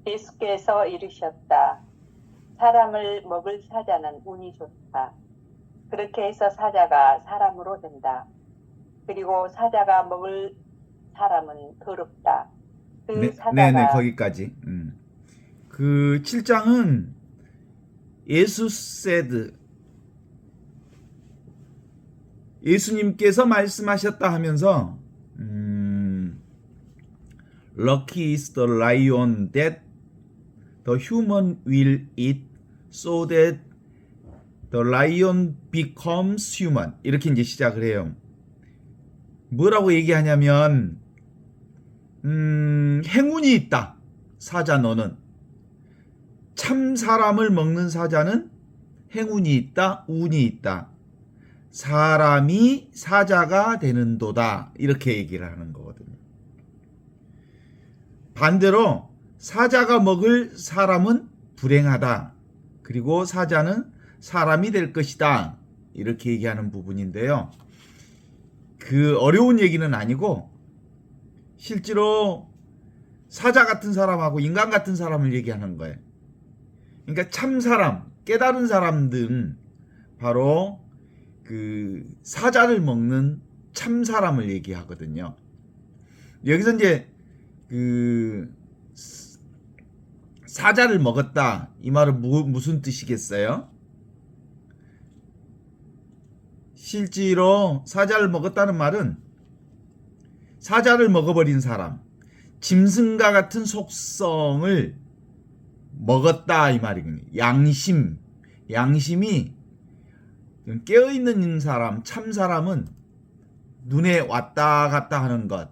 예수께서 이르셨다. 사람을 먹을 사자는 운이 좋다. 그렇게 해서 사자가 사람으로 된다. 그리고 사자가 먹을 사람은 더럽다. 그 사자가 거기까지. 그 7장은 예수 said, 예수님께서 말씀하셨다 하면서 Lucky is the lion that the human will eat so that the lion becomes human. 이렇게 이제 시작을 해요. 뭐라고 얘기하냐면 행운이 있다. 사자 너는. 참 사람을 먹는 사자는 행운이 있다. 운이 있다. 사람이 사자가 되는도다. 이렇게 얘기를 하는 거거든요. 반대로 사자가 먹을 사람은 불행하다. 그리고 사자는 사람이 될 것이다. 이렇게 얘기하는 부분인데요. 그 어려운 얘기는 아니고 실제로 사자 같은 사람하고 인간 같은 사람을 얘기하는 거예요. 그러니까 참 사람, 깨달은 사람들은 바로 그 사자를 먹는 참 사람을 얘기하거든요. 여기서 이제 그 사자를 먹었다. 이 말은 무슨 뜻이겠어요? 실제로 사자를 먹었다는 말은 사자를 먹어버린 사람, 짐승과 같은 속성을 먹었다 이 말이군요. 양심이 깨어있는 사람, 참 사람은 눈에 왔다 갔다 하는 것,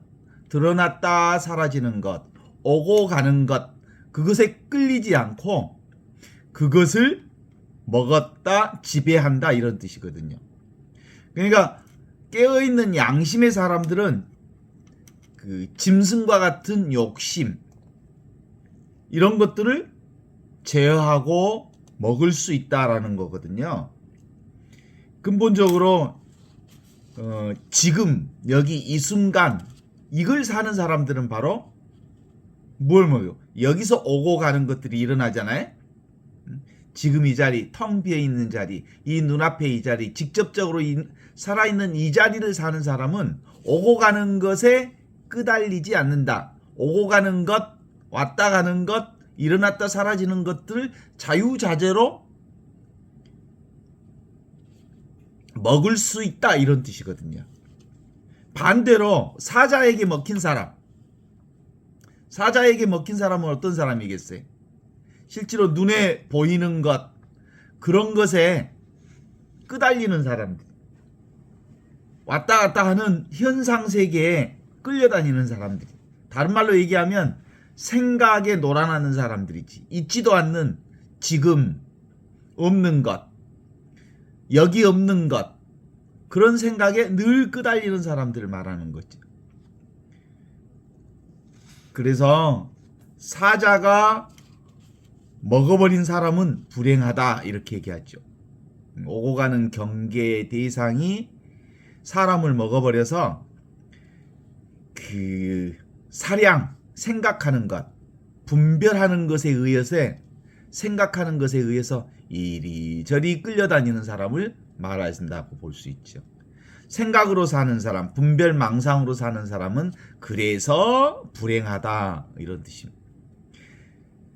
드러났다 사라지는 것, 오고 가는 것, 그것에 끌리지 않고 그것을 먹었다, 지배한다 이런 뜻이거든요. 그러니까 깨어있는 양심의 사람들은 그 짐승과 같은 욕심 이런 것들을 제어하고 먹을 수 있다라는 거거든요. 근본적으로 지금 여기 이 순간 이걸 사는 사람들은 바로 뭘 먹어요? 여기서 오고 가는 것들이 일어나잖아요. 지금 이 자리, 텅 비어 있는 자리, 이 눈앞에 이 자리, 직접적으로 살아있는 이 자리를 사는 사람은 오고 가는 것에 끄달리지 않는다. 오고 가는 것, 왔다 가는 것, 일어났다 사라지는 것들을 자유자재로 먹을 수 있다 이런 뜻이거든요. 반대로 사자에게 먹힌 사람은 어떤 사람이겠어요? 실제로 눈에 보이는 것, 그런 것에 끄달리는 사람들, 왔다 갔다 하는 현상 세계에 끌려다니는 사람들이, 다른 말로 얘기하면 생각에 놀아나는 사람들이지. 있지도 않는 지금 없는 것, 여기 없는 것, 그런 생각에 늘 끄달리는 사람들을 말하는 거죠. 그래서 사자가 먹어버린 사람은 불행하다 이렇게 얘기하죠. 오고 가는 경계의 대상이 사람을 먹어버려서 그 사량, 생각하는 것, 분별하는 것에 의해서 생각하는 것에 의해서 이리저리 끌려다니는 사람을 말한다고 볼 수 있죠. 생각으로 사는 사람, 분별망상으로 사는 사람은 그래서 불행하다 이런 뜻입니다.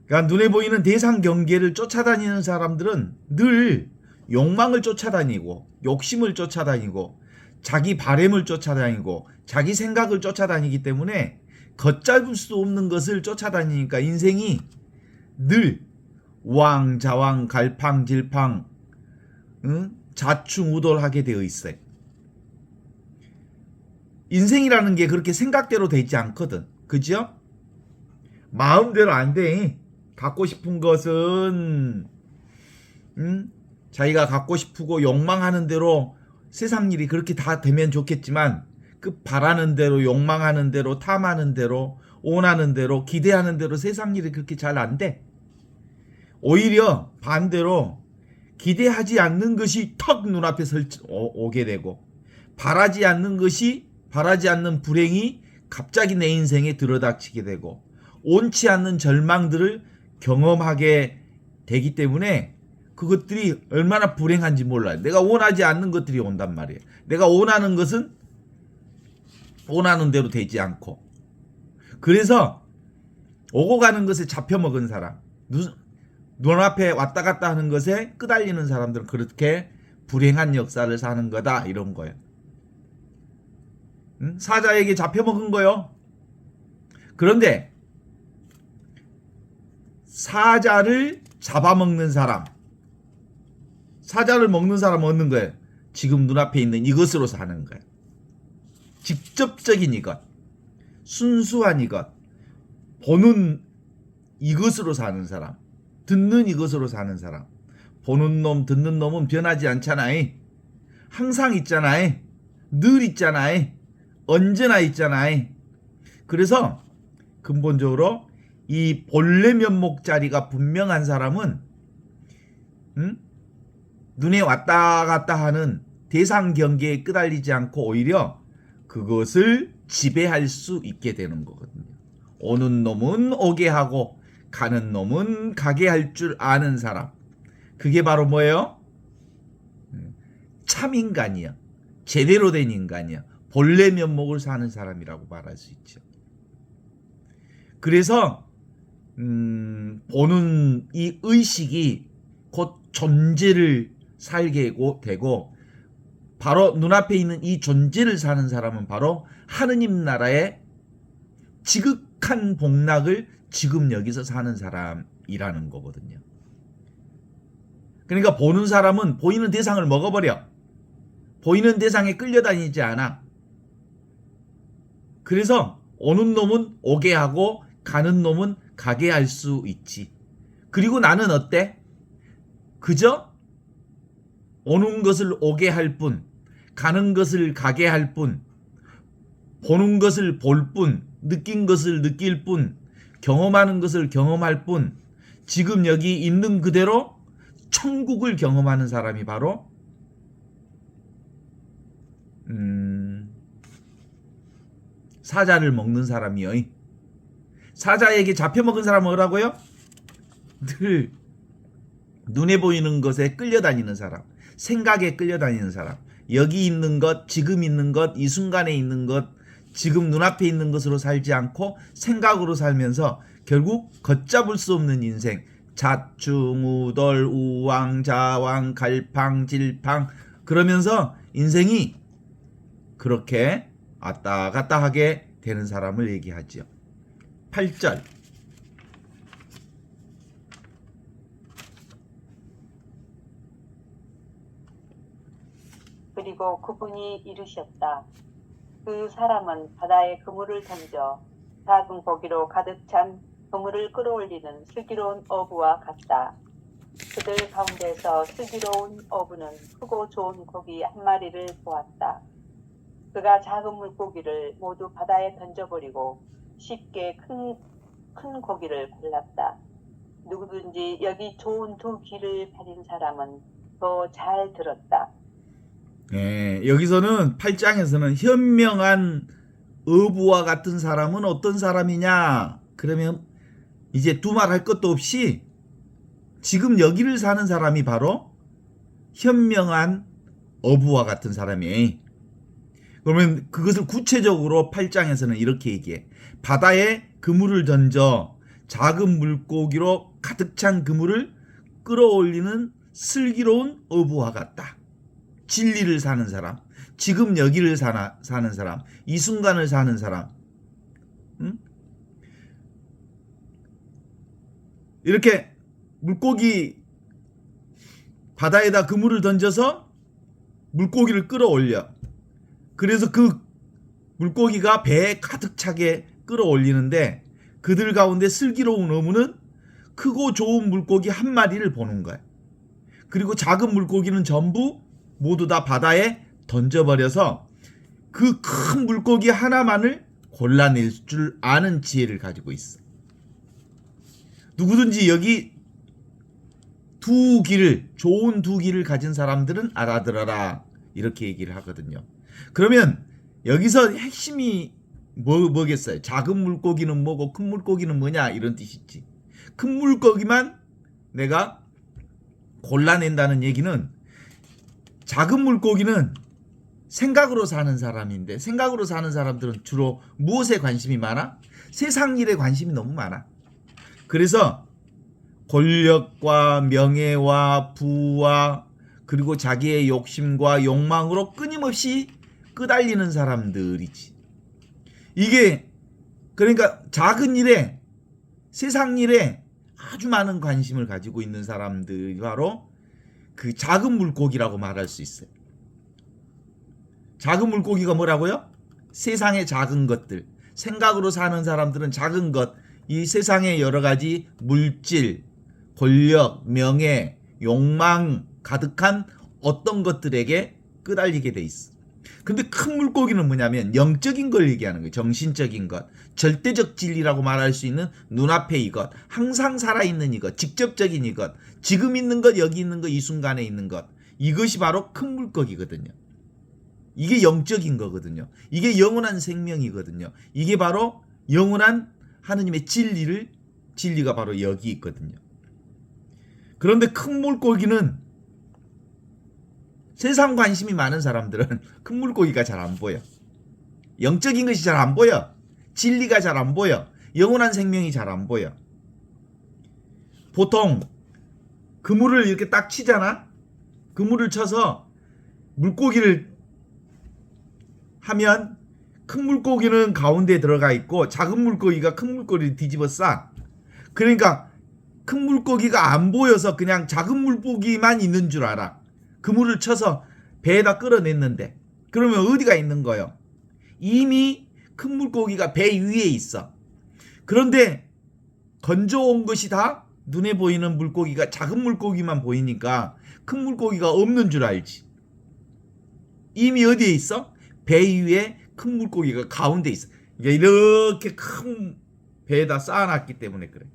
그러니까 눈에 보이는 대상 경계를 쫓아다니는 사람들은 늘 욕망을 쫓아다니고 욕심을 쫓아다니고 자기 바램을 쫓아다니고 자기 생각을 쫓아다니기 때문에 걷잡을 수 없는 것을 쫓아다니니까 인생이 늘 우왕좌왕 갈팡질팡 자충우돌하게 되어 있어요. 인생이라는 게 그렇게 생각대로 돼 있지 않거든. 그죠? 마음대로 안 돼. 갖고 싶은 것은 자기가 갖고 싶고 욕망하는 대로 세상 일이 그렇게 다 되면 좋겠지만 그 바라는 대로 욕망하는 대로 탐하는 대로 원하는 대로 기대하는 대로 세상 일이 그렇게 잘 안 돼. 오히려 반대로 기대하지 않는 것이 턱 눈앞에 오게 되고 바라지 않는 불행이 갑자기 내 인생에 들어닥치게 되고 온치 않는 절망들을 경험하게 되기 때문에 그것들이 얼마나 불행한지 몰라요. 내가 원하지 않는 것들이 온단 말이에요. 내가 원하는 것은 원하는 대로 되지 않고. 그래서 오고 가는 것에 잡혀먹은 사람, 눈앞에 왔다 갔다 하는 것에 끄달리는 사람들은 그렇게 불행한 역사를 사는 거다, 이런 거예요. 응? 사자에게 잡혀먹은 거요. 그런데 사자를 잡아먹는 사람, 사자를 먹는 사람은 얻는 거예요. 지금 눈앞에 있는 이것으로 사는 거예요. 직접적인 이것, 순수한 이것, 보는 이것으로 사는 사람, 듣는 이것으로 사는 사람. 보는 놈, 듣는 놈은 변하지 않잖아. 항상 있잖아. 늘 있잖아. 언제나 있잖아. 그래서 근본적으로 이 본래 면목 자리가 분명한 사람은 눈에 왔다 갔다 하는 대상 경계에 끄달리지 않고 오히려 그것을 지배할 수 있게 되는 거거든요. 오는 놈은 오게 하고 가는 놈은 가게 할 줄 아는 사람. 그게 바로 뭐예요? 참 인간이야. 제대로 된 인간이야. 본래 면목을 사는 사람이라고 말할 수 있죠. 그래서 보는 이 의식이 곧 존재를 살게 되고 바로 눈앞에 있는 이 존재를 사는 사람은 바로 하느님 나라의 지극한 복락을 지금 여기서 사는 사람이라는 거거든요. 그러니까 보는 사람은 보이는 대상을 먹어버려. 보이는 대상에 끌려다니지 않아. 그래서 오는 놈은 오게 하고 가는 놈은 가게 할 수 있지. 그리고 나는 어때? 그저 오는 것을 오게 할 뿐, 가는 것을 가게 할 뿐, 보는 것을 볼 뿐, 느낀 것을 느낄 뿐, 경험하는 것을 경험할 뿐, 지금 여기 있는 그대로 천국을 경험하는 사람이 바로 사자를 먹는 사람이요. 사자에게 잡혀먹은 사람은 뭐라고요? 늘 눈에 보이는 것에 끌려다니는 사람, 생각에 끌려다니는 사람, 여기 있는 것, 지금 있는 것, 이 순간에 있는 것, 지금 눈앞에 있는 것으로 살지 않고 생각으로 살면서 결국 걷잡을 수 없는 인생, 자충우돌 우왕좌왕 갈팡질팡 그러면서 인생이 그렇게 왔다 갔다 하게 되는 사람을 얘기하죠. 8절. 그리고 그분이 이르셨다. 그 사람은 바다에 그물을 던져 작은 고기로 가득 찬 그물을 끌어올리는 슬기로운 어부와 같다. 그들 가운데서 슬기로운 어부는 크고 좋은 고기 한 마리를 보았다. 그가 작은 물고기를 모두 바다에 던져버리고 쉽게 큰 고기를 골랐다. 누구든지 여기 좋은 두 귀를 가진 사람은 더 잘 들었다. 여기서는 8장에서는 현명한 어부와 같은 사람은 어떤 사람이냐? 그러면 이제 두말할 것도 없이 지금 여기를 사는 사람이 바로 현명한 어부와 같은 사람이에요. 그러면 그것을 구체적으로 8장에서는 이렇게 얘기해. 바다에 그물을 던져 작은 물고기로 가득 찬 그물을 끌어올리는 슬기로운 어부와 같다. 진리를 사는 사람, 지금 여기를 사는 사람, 이 순간을 사는 사람. 이렇게 물고기 바다에다 그물을 던져서 물고기를 끌어올려. 그래서 그 물고기가 배에 가득 차게 끌어올리는데 그들 가운데 슬기로운 어부는 크고 좋은 물고기 한 마리를 보는 거야. 그리고 작은 물고기는 전부 모두 다 바다에 던져버려서 그 큰 물고기 하나만을 골라낼 줄 아는 지혜를 가지고 있어. 누구든지 여기 두 귀를, 좋은 두 귀를 가진 사람들은 알아들어라. 이렇게 얘기를 하거든요. 그러면 여기서 핵심이 뭐겠어요? 작은 물고기는 뭐고 큰 물고기는 뭐냐 이런 뜻이지. 큰 물고기만 내가 골라낸다는 얘기는 작은 물고기는 생각으로 사는 사람인데 생각으로 사는 사람들은 주로 무엇에 관심이 많아? 세상 일에 관심이 너무 많아. 그래서 권력과 명예와 부와 그리고 자기의 욕심과 욕망으로 끊임없이 끄달리는 사람들이지. 이게 그러니까 작은 일에 세상 일에 아주 많은 관심을 가지고 있는 사람들이 바로 그 작은 물고기라고 말할 수 있어요. 작은 물고기가 뭐라고요? 세상의 작은 것들. 생각으로 사는 사람들은 작은 것, 이 세상의 여러 가지 물질, 권력, 명예, 욕망 가득한 어떤 것들에게 끄달리게 돼 있어. 근데 큰 물고기는 뭐냐면 영적인 걸 얘기하는 거예요. 정신적인 것, 절대적 진리라고 말할 수 있는 눈앞에 이것, 항상 살아있는 이것, 직접적인 이것, 지금 있는 것, 여기 있는 것, 이 순간에 있는 것, 이것이 바로 큰 물고기거든요. 이게 영적인 거거든요. 이게 영원한 생명이거든요. 이게 바로 영원한 하느님의 진리가 바로 여기 있거든요. 그런데 큰 물고기는 세상 관심이 많은 사람들은 큰 물고기가 잘 안 보여. 영적인 것이 잘 안 보여. 진리가 잘 안 보여. 영원한 생명이 잘 안 보여. 보통 그물을 이렇게 딱 치잖아. 그물을 쳐서 물고기를 하면 큰 물고기는 가운데 들어가 있고 작은 물고기가 큰 물고기를 뒤집어 싸. 그러니까 큰 물고기가 안 보여서 그냥 작은 물고기만 있는 줄 알아. 그물을 쳐서 배에다 끌어냈는데 그러면 어디가 있는 거예요? 이미 큰 물고기가 배 위에 있어. 그런데 건져온 것이 다 눈에 보이는 물고기가 작은 물고기만 보이니까 큰 물고기가 없는 줄 알지. 이미 어디에 있어? 배 위에 큰 물고기가 가운데 있어. 이렇게 큰 배에다 쌓아놨기 때문에 그래.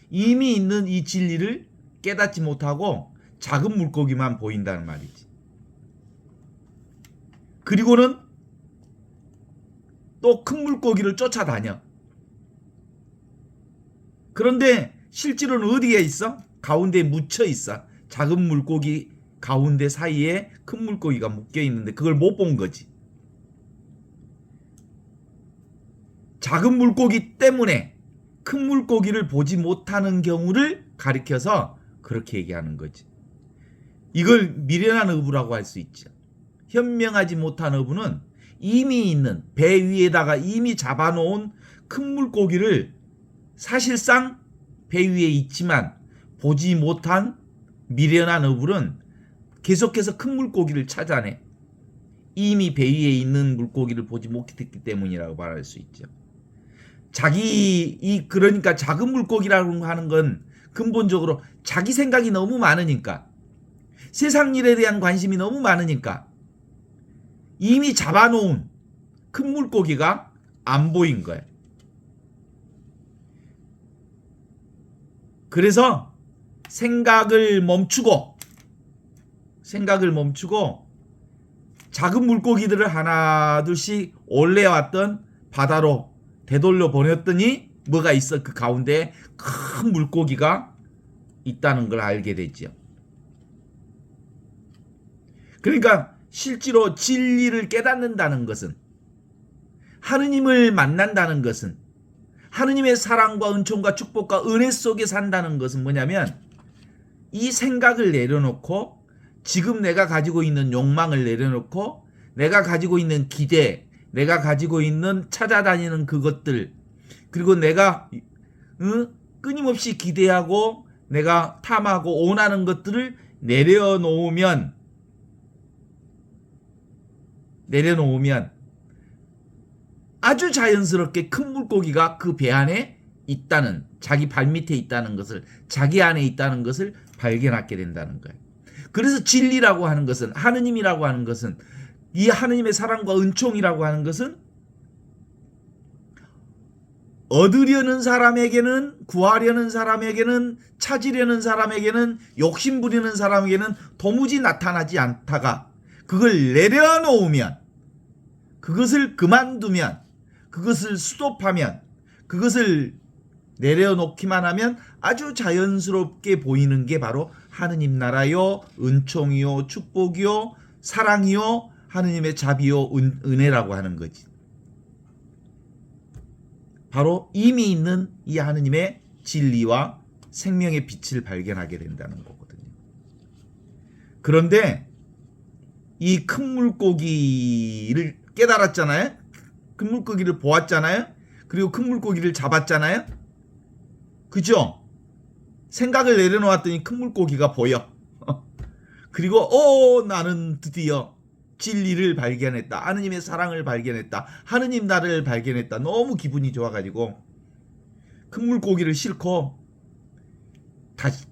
이미 있는 이 진리를 깨닫지 못하고 작은 물고기만 보인다는 말이지. 그리고는 또 큰 물고기를 쫓아다녀. 그런데 실제로는 어디에 있어? 가운데에 묻혀 있어. 작은 물고기 가운데 사이에 큰 물고기가 묶여 있는데 그걸 못 본 거지. 작은 물고기 때문에 큰 물고기를 보지 못하는 경우를 가리켜서 그렇게 얘기하는 거지. 이걸 미련한 어부라고 할 수 있죠. 현명하지 못한 어부는 이미 있는 배 위에다가 이미 잡아놓은 큰 물고기를 사실상 배 위에 있지만 보지 못한 미련한 어부는 계속해서 큰 물고기를 찾아내. 이미 배 위에 있는 물고기를 보지 못했기 때문이라고 말할 수 있죠. 그러니까 작은 물고기라고 하는 건 근본적으로 자기 생각이 너무 많으니까, 세상 일에 대한 관심이 너무 많으니까 이미 잡아놓은 큰 물고기가 안 보인 거예요. 그래서 생각을 멈추고 작은 물고기들을 하나둘씩 올려왔던 바다로 되돌려 보냈더니 뭐가 있어? 그 가운데 큰 물고기가 있다는 걸 알게 됐죠. 그러니까 실제로 진리를 깨닫는다는 것은, 하느님을 만난다는 것은, 하느님의 사랑과 은총과 축복과 은혜 속에 산다는 것은 뭐냐면, 이 생각을 내려놓고 지금 내가 가지고 있는 욕망을 내려놓고 내가 가지고 있는 기대, 내가 가지고 있는 찾아다니는 그것들, 그리고 내가 끊임없이 기대하고 내가 탐하고 원하는 것들을 내려놓으면 아주 자연스럽게 큰 물고기가 그 배 안에 있다는, 자기 발밑에 있다는 것을, 자기 안에 있다는 것을 발견하게 된다는 거예요. 그래서 진리라고 하는 것은, 하느님이라고 하는 것은, 이 하느님의 사랑과 은총이라고 하는 것은 얻으려는 사람에게는, 구하려는 사람에게는, 찾으려는 사람에게는, 욕심부리는 사람에게는 도무지 나타나지 않다가 그걸 내려놓으면, 그것을 그만두면, 그것을 스톱하면, 그것을 내려놓기만 하면 아주 자연스럽게 보이는 게 바로 하느님 나라요, 은총이요, 축복이요, 사랑이요, 하느님의 자비요, 은혜라고 하는 거지. 바로 이미 있는 이 하느님의 진리와 생명의 빛을 발견하게 된다는 거거든요. 그런데 이 큰 물고기를 깨달았잖아요. 큰 물고기를 보았잖아요. 그리고 큰 물고기를 잡았잖아요. 그죠? 생각을 내려놓았더니 큰 물고기가 보여. 그리고 나는 드디어 진리를 발견했다. 하느님의 사랑을 발견했다. 하느님 나를 발견했다. 너무 기분이 좋아가지고 큰 물고기를 싣고 다시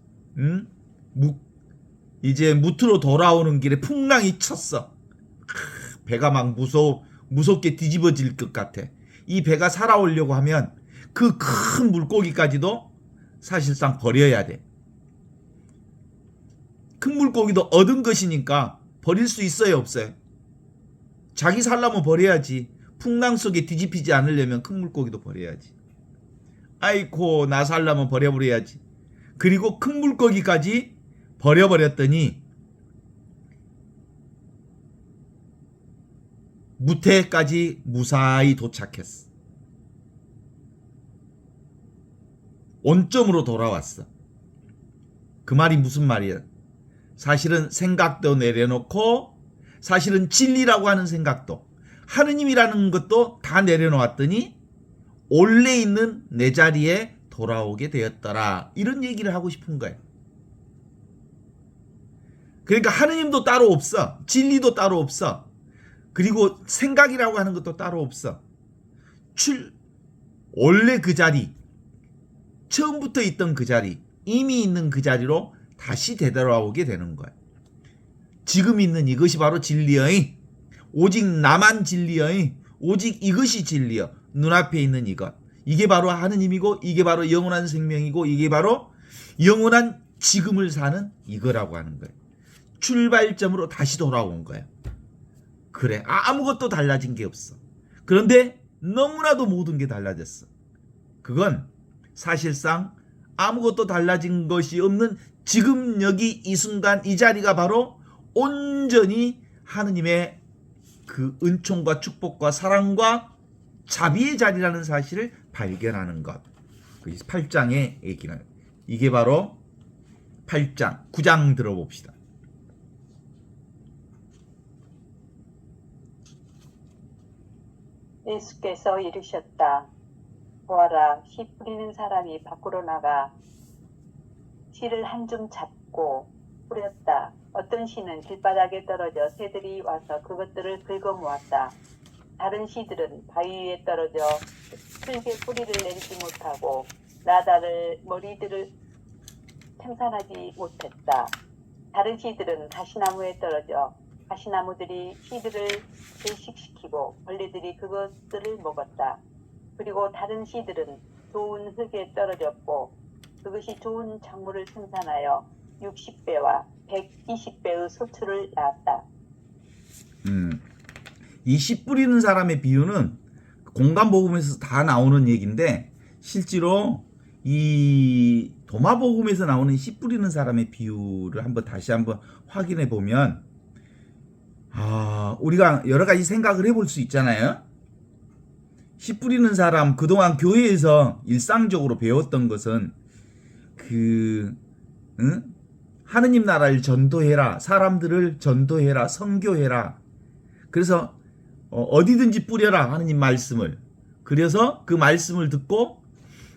이제 무트로 돌아오는 길에 풍랑이 쳤어. 배가 막 무섭게 뒤집어질 것 같아. 이 배가 살아오려고 하면 그 큰 물고기까지도 사실상 버려야 돼. 큰 물고기도 얻은 것이니까 버릴 수 있어요, 없어요? 자기 살려면 버려야지. 풍랑 속에 뒤집히지 않으려면 큰 물고기도 버려야지. 아이고, 나 살려면 버려버려야지. 그리고 큰 물고기까지 버려버렸더니 무태까지 무사히 도착했어. 원점으로 돌아왔어. 그 말이 무슨 말이야? 사실은 생각도 내려놓고, 사실은 진리라고 하는 생각도, 하느님이라는 것도 다 내려놓았더니 원래 있는 내 자리에 돌아오게 되었더라. 이런 얘기를 하고 싶은 거예요. 그러니까 하느님도 따로 없어. 진리도 따로 없어. 그리고 생각이라고 하는 것도 따로 없어. 원래 그 자리, 처음부터 있던 그 자리, 이미 있는 그 자리로 다시 되돌아오게 되는 거야. 지금 있는 이것이 바로 진리의, 오직 나만 진리의, 오직 이것이 진리여. 눈앞에 있는 이것. 이게 바로 하느님이고, 이게 바로 영원한 생명이고, 이게 바로 영원한 지금을 사는 이거라고 하는 거예요. 출발점으로 다시 돌아온 거예요. 그래, 아무것도 달라진 게 없어. 그런데 너무나도 모든 게 달라졌어. 그건 사실상 아무것도 달라진 것이 없는 지금 여기 이 순간 이 자리가 바로 온전히 하느님의 그 은총과 축복과 사랑과 자비의 자리라는 사실을 발견하는 것. 8장의 얘기는 이게 바로 8장, 9장 들어봅시다. 예수께서 이르셨다. 보아라, 씨 뿌리는 사람이 밖으로 나가 씨를 한 줌 잡고 뿌렸다. 어떤 씨는 길바닥에 떨어져 새들이 와서 그것들을 긁어 모았다. 다른 씨들은 바위 위에 떨어져 풀게 뿌리를 내리지 못하고 나달을 머리들을 생산하지 못했다. 다른 씨들은 가시나무에 떨어져 가시나무들이 씨들을 질식시키고 벌레들이 그것들을 먹었다. 그리고 다른 씨들은 좋은 흙에 떨어졌고 그것이 좋은 작물을 생산하여 60배와 120배의 소출을 낳았다. 이 씨 뿌리는 사람의 비유는 공간복음에서 다 나오는 얘기인데 실제로 이 도마복음에서 나오는 씨 뿌리는 사람의 비유를 다시 한번 확인해 보면 우리가 여러 가지 생각을 해볼 수 있잖아요. 씨 뿌리는 사람, 그동안 교회에서 일상적으로 배웠던 것은 하느님 나라를 전도해라, 사람들을 전도해라, 선교해라. 그래서 어디든지 뿌려라, 하느님 말씀을. 그래서 그 말씀을 듣고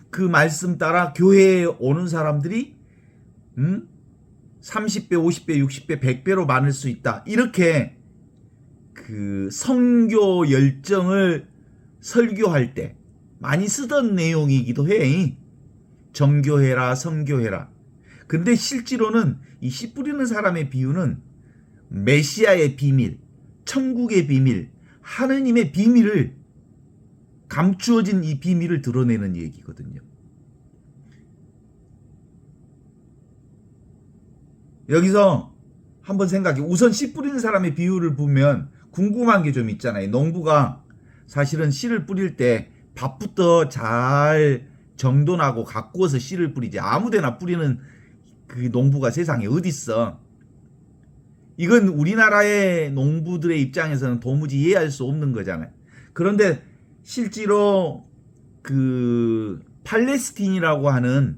그 말씀 따라 교회에 오는 사람들이 30배, 50배, 60배, 100배로 많을 수 있다. 이렇게 그 선교 열정을 설교할 때 많이 쓰던 내용이기도 해. 정교해라, 선교해라. 근데 실제로는 이 씨 뿌리는 사람의 비유는 메시아의 비밀, 천국의 비밀, 하느님의 비밀을, 감추어진 이 비밀을 드러내는 얘기거든요. 여기서 한번 생각해. 우선 씨 뿌리는 사람의 비유를 보면 궁금한 게 좀 있잖아요. 농부가 사실은 씨를 뿌릴 때 밭부터 잘 정돈하고 가꾸어서 씨를 뿌리지 아무데나 뿌리는 그 농부가 세상에 어딨어. 이건 우리나라의 농부들의 입장에서는 도무지 이해할 수 없는 거잖아요. 그런데 실제로 그 팔레스틴이라고 하는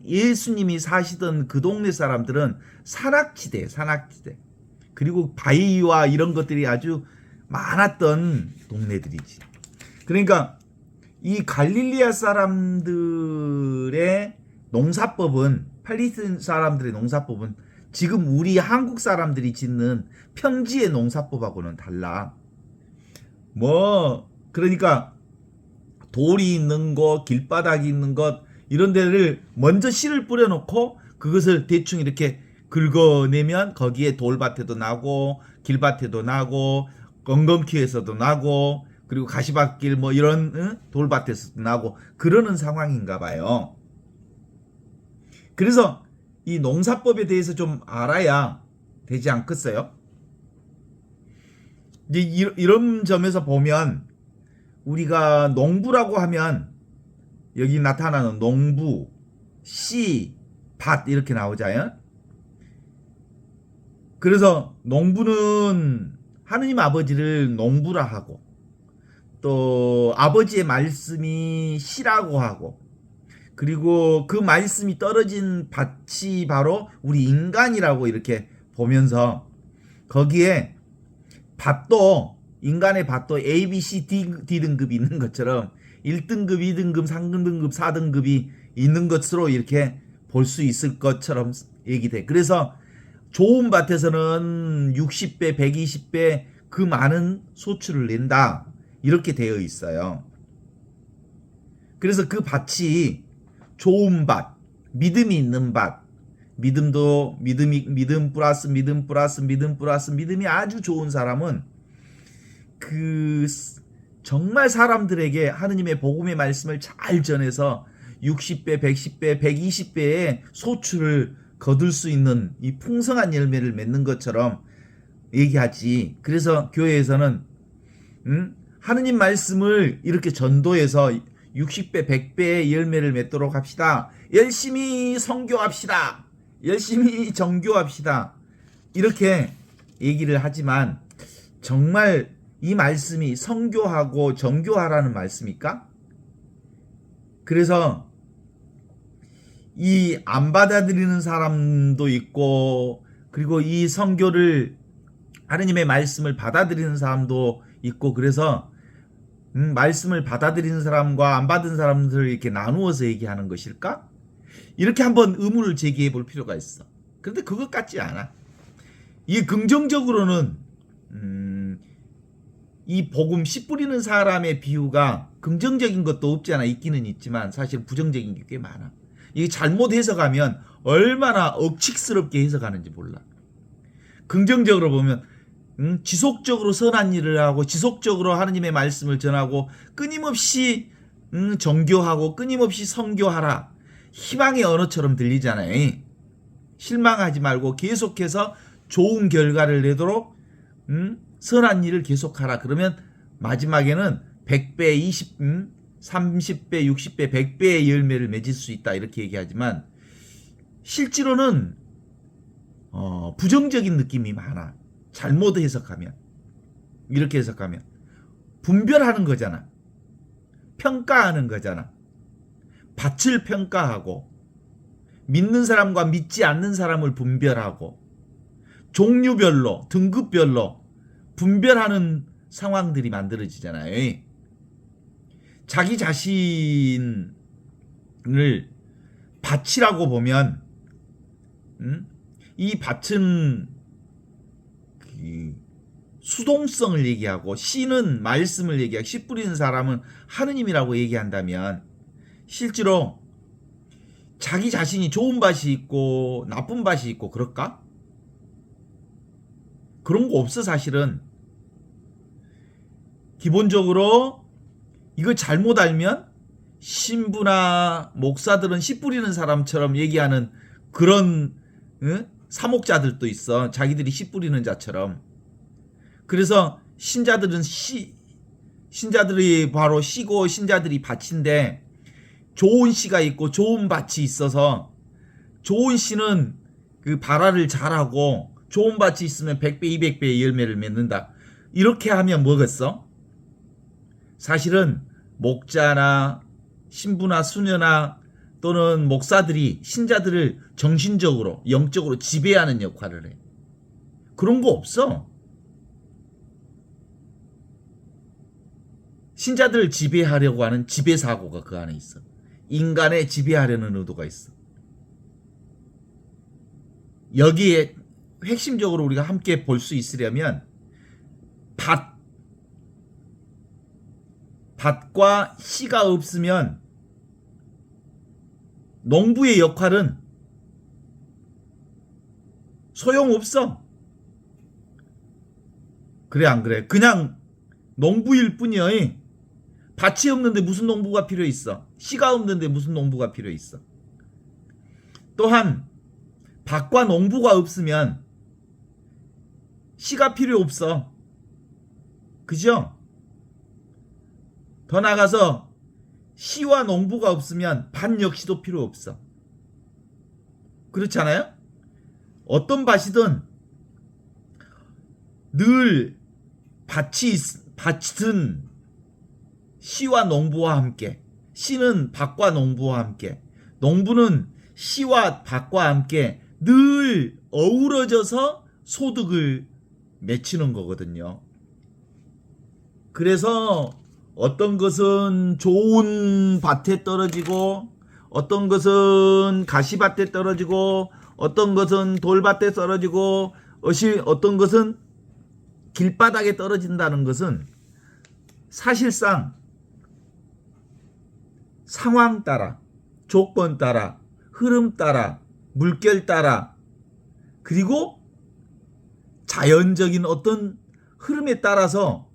예수님이 사시던 그 동네 사람들은 산악지대. 그리고 바위와 이런 것들이 아주 많았던 동네들이지. 그러니까 이 갈릴리아 사람들의 농사법은, 팔레스틴 사람들의 농사법은 지금 우리 한국 사람들이 짓는 평지의 농사법하고는 달라. 그러니까 돌이 있는 것, 길바닥이 있는 것, 이런 데를 먼저 씨를 뿌려놓고 그것을 대충 이렇게 긁어내면 거기에 돌밭에도 나고 길밭에도 나고 엉겅퀴에서도 나고 그리고 가시밭길 뭐 이런 돌밭에서도 나고 그러는 상황인가 봐요. 그래서 이 농사법에 대해서 좀 알아야 되지 않겠어요? 이제 이런 점에서 보면 우리가 농부라고 하면 여기 나타나는 농부, 씨, 밭 이렇게 나오잖아요. 그래서 농부는 하느님 아버지를 농부라 하고 또 아버지의 말씀이 씨라고 하고 그리고 그 말씀이 떨어진 밭이 바로 우리 인간이라고 이렇게 보면서 거기에 밭도 인간의 밭도 A, B, C, D 등급이 있는 것처럼 1등급, 2등급, 3등급, 4등급이 있는 것으로 이렇게 볼 수 있을 것처럼 얘기돼. 그래서 좋은 밭에서는 60배, 120배 그 많은 소출을 낸다. 이렇게 되어 있어요. 그래서 그 밭이 좋은 밭, 믿음이 있는 밭, 믿음 플러스 믿음이 아주 좋은 사람은 그 정말 사람들에게 하느님의 복음의 말씀을 잘 전해서 60배, 110배, 120배의 소출을 거둘 수 있는 이 풍성한 열매를 맺는 것처럼 얘기하지. 그래서 교회에서는 하느님 말씀을 이렇게 전도해서 60배, 100배의 열매를 맺도록 합시다. 열심히 선교합시다. 열심히 정교합시다. 이렇게 얘기를 하지만 정말 이 말씀이 선교하고 정교하라는 말씀입니까? 그래서 이 안 받아들이는 사람도 있고 그리고 이 선교를 하느님의 말씀을 받아들이는 사람도 있고 그래서 말씀을 받아들이는 사람과 안 받은 사람들을 이렇게 나누어서 얘기하는 것일까? 이렇게 한번 의문을 제기해 볼 필요가 있어. 그런데 그것 같지 않아. 이게 긍정적으로는 이 복음 씨 뿌리는 사람의 비유가 긍정적인 것도 없지 않아 있기는 있지만 사실 부정적인 게 꽤 많아. 이게 잘못 해석하면 얼마나 억측스럽게 해석하는지 몰라. 긍정적으로 보면 지속적으로 선한 일을 하고 지속적으로 하느님의 말씀을 전하고 끊임없이 정교하고 끊임없이 선교하라. 희망의 언어처럼 들리잖아요. 실망하지 말고 계속해서 좋은 결과를 내도록 선한 일을 계속하라. 그러면 마지막에는 100배, 30배, 60배, 100배의 열매를 맺을 수 있다. 이렇게 얘기하지만 실제로는 부정적인 느낌이 많아. 잘못 해석하면. 이렇게 해석하면 분별하는 거잖아. 평가하는 거잖아. 밭을 평가하고 믿는 사람과 믿지 않는 사람을 분별하고 종류별로 등급별로 분별하는 상황들이 만들어지잖아요. 자기 자신을 밭이라고 보면 이 밭은 수동성을 얘기하고 씨는 말씀을 얘기하고 씨 뿌리는 사람은 하느님이라고 얘기한다면 실제로 자기 자신이 좋은 밭이 있고 나쁜 밭이 있고 그럴까? 그런 거 없어. 사실은 기본적으로 이걸 잘못 알면 신부나 목사들은 씨 뿌리는 사람처럼 얘기하는 그런 사목자들도 있어. 자기들이 씨 뿌리는 자처럼. 그래서 신자들은 신자들이 바로 씨고 신자들이 밭인데 좋은 씨가 있고 좋은 밭이 있어서 좋은 씨는 그 발화를 잘하고 좋은 밭이 있으면 100배, 200배의 열매를 맺는다. 이렇게 하면 뭐겠어? 사실은 목자나 신부나 수녀나 또는 목사들이 신자들을 정신적으로 영적으로 지배하는 역할을 해. 그런 거 없어. 신자들을 지배하려고 하는 지배사고가 그 안에 있어. 인간에 지배하려는 의도가 있어. 여기에 핵심적으로 우리가 함께 볼 수 있으려면 밭과 씨가 없으면 농부의 역할은 소용없어. 그래 안 그래? 그냥 농부일 뿐이야. 밭이 없는데 무슨 농부가 필요 있어? 씨가 없는데 무슨 농부가 필요 있어? 또한 밭과 농부가 없으면 씨가 필요 없어. 그죠? 더 나아가서 씨와 농부가 없으면 밭 역시도 필요 없어. 그렇잖아요? 어떤 밭이든 늘 밭은 씨와 농부와 함께, 씨는 밭과 농부와 함께, 농부는 씨와 밭과 함께 늘 어우러져서 소득을 맺히는 거거든요. 그래서 어떤 것은 좋은 밭에 떨어지고 어떤 것은 가시밭에 떨어지고 어떤 것은 돌밭에 떨어지고 어떤 것은 길바닥에 떨어진다는 것은 사실상 상황 따라, 조건 따라, 흐름 따라, 물결 따라, 그리고 자연적인 어떤 흐름에 따라서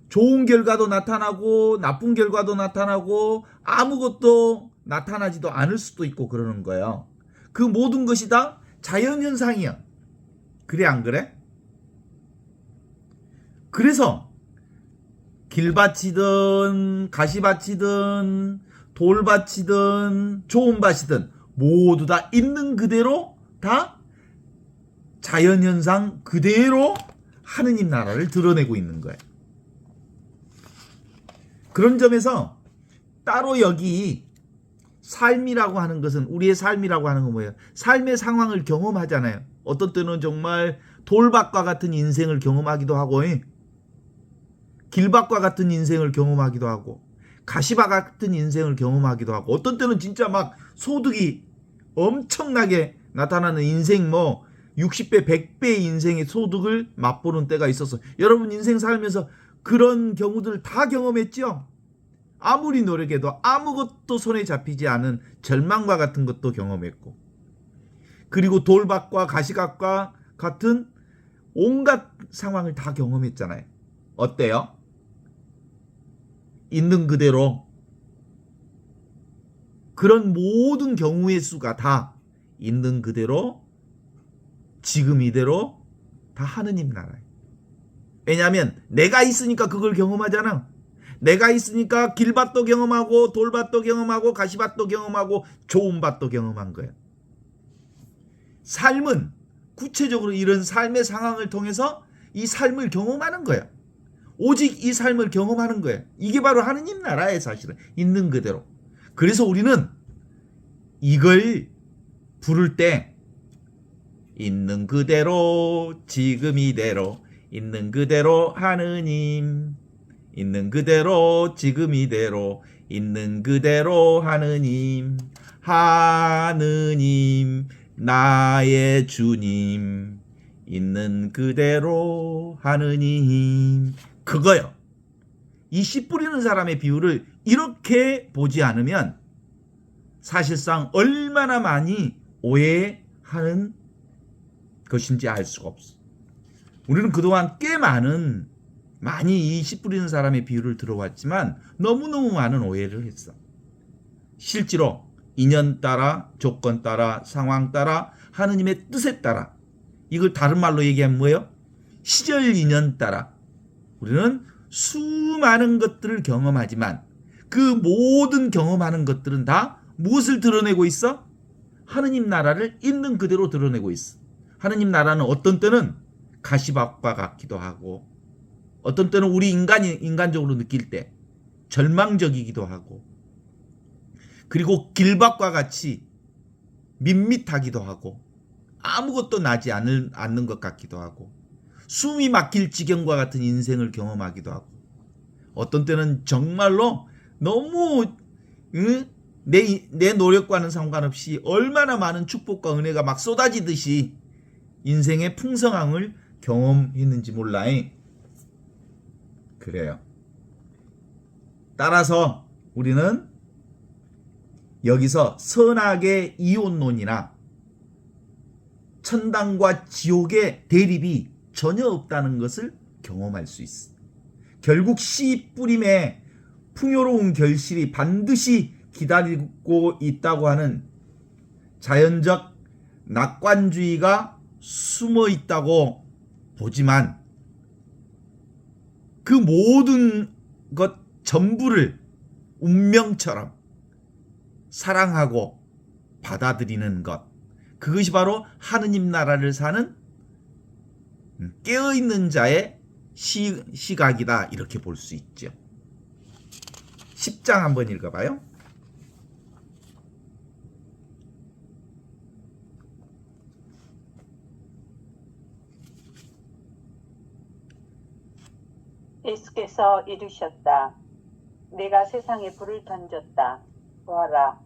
좋은 결과도 나타나고 나쁜 결과도 나타나고 아무것도 나타나지도 않을 수도 있고 그러는 거예요. 그 모든 것이 다 자연현상이야. 그래 안 그래? 그래서 길밭이든 가시밭이든 돌밭이든 좋은 밭이든 모두 다 있는 그대로 다 자연현상 그대로 하느님 나라를 드러내고 있는 거예요. 그런 점에서 따로 여기 삶이라고 하는 것은 우리의 삶이라고 하는 건 뭐예요? 삶의 상황을 경험하잖아요. 어떤 때는 정말 돌밭과 같은 인생을 경험하기도 하고 길밭과 같은 인생을 경험하기도 하고 가시밭 같은 인생을 경험하기도 하고 어떤 때는 진짜 막 소득이 엄청나게 나타나는 인생 60배 100배의 인생의 소득을 맛보는 때가 있어서 여러분 인생 살면서 그런 경우들 다 경험했죠? 아무리 노력해도 아무것도 손에 잡히지 않은 절망과 같은 것도 경험했고 그리고 돌밭과 가시밭과 같은 온갖 상황을 다 경험했잖아요. 어때요? 있는 그대로 그런 모든 경우의 수가 다 있는 그대로 지금 이대로 다 하느님 나라예요. 왜냐하면 내가 있으니까 그걸 경험하잖아. 내가 있으니까 길밭도 경험하고 돌밭도 경험하고 가시밭도 경험하고 좋은 밭도 경험한 거예요. 삶은 구체적으로 이런 삶의 상황을 통해서 이 삶을 경험하는 거예요. 오직 이 삶을 경험하는 거예요. 이게 바로 하느님 나라예요. 사실은 있는 그대로. 그래서 우리는 이걸 부를 때 있는 그대로 지금 이대로 있는 그대로 하느님 있는 그대로 지금 이대로 있는 그대로 하느님 하느님 나의 주님 있는 그대로 하느님 그거요. 이 씨 뿌리는 사람의 비유를 이렇게 보지 않으면 사실상 얼마나 많이 오해하는 것인지 알 수가 없어. 우리는 그동안 꽤 많이 이 씨 뿌리는 사람의 비유를 들어왔지만 너무너무 많은 오해를 했어. 실제로 인연 따라 조건 따라 상황 따라 하느님의 뜻에 따라 이걸 다른 말로 얘기하면 뭐예요? 시절 인연 따라 우리는 수많은 것들을 경험하지만 그 모든 경험하는 것들은 다 무엇을 드러내고 있어? 하느님 나라를 있는 그대로 드러내고 있어. 하느님 나라는 어떤 때는 가시밭과 같기도 하고 어떤 때는 우리 인간적으로 느낄 때 절망적이기도 하고 그리고 길밭과 같이 밋밋하기도 하고 아무것도 나지 않는 것 같기도 하고 숨이 막힐 지경과 같은 인생을 경험하기도 하고 어떤 때는 정말로 너무 내 노력과는 상관없이 얼마나 많은 축복과 은혜가 막 쏟아지듯이 인생의 풍성함을 경험했는지 몰라. 그래요. 따라서 우리는 여기서 선악의 이혼론이나 천당과 지옥의 대립이 전혀 없다는 것을 경험할 수 있어. 결국 씨 뿌림에 풍요로운 결실이 반드시 기다리고 있다고 하는 자연적 낙관주의가 숨어 있다고 보지만 그 모든 것 전부를 운명처럼 사랑하고 받아들이는 것, 그것이 바로 하느님 나라를 사는 깨어있는 자의 시각이다, 이렇게 볼 수 있죠. 10장 한번 읽어봐요. 예수께서 이르셨다. 내가 세상에 불을 던졌다. 보아라.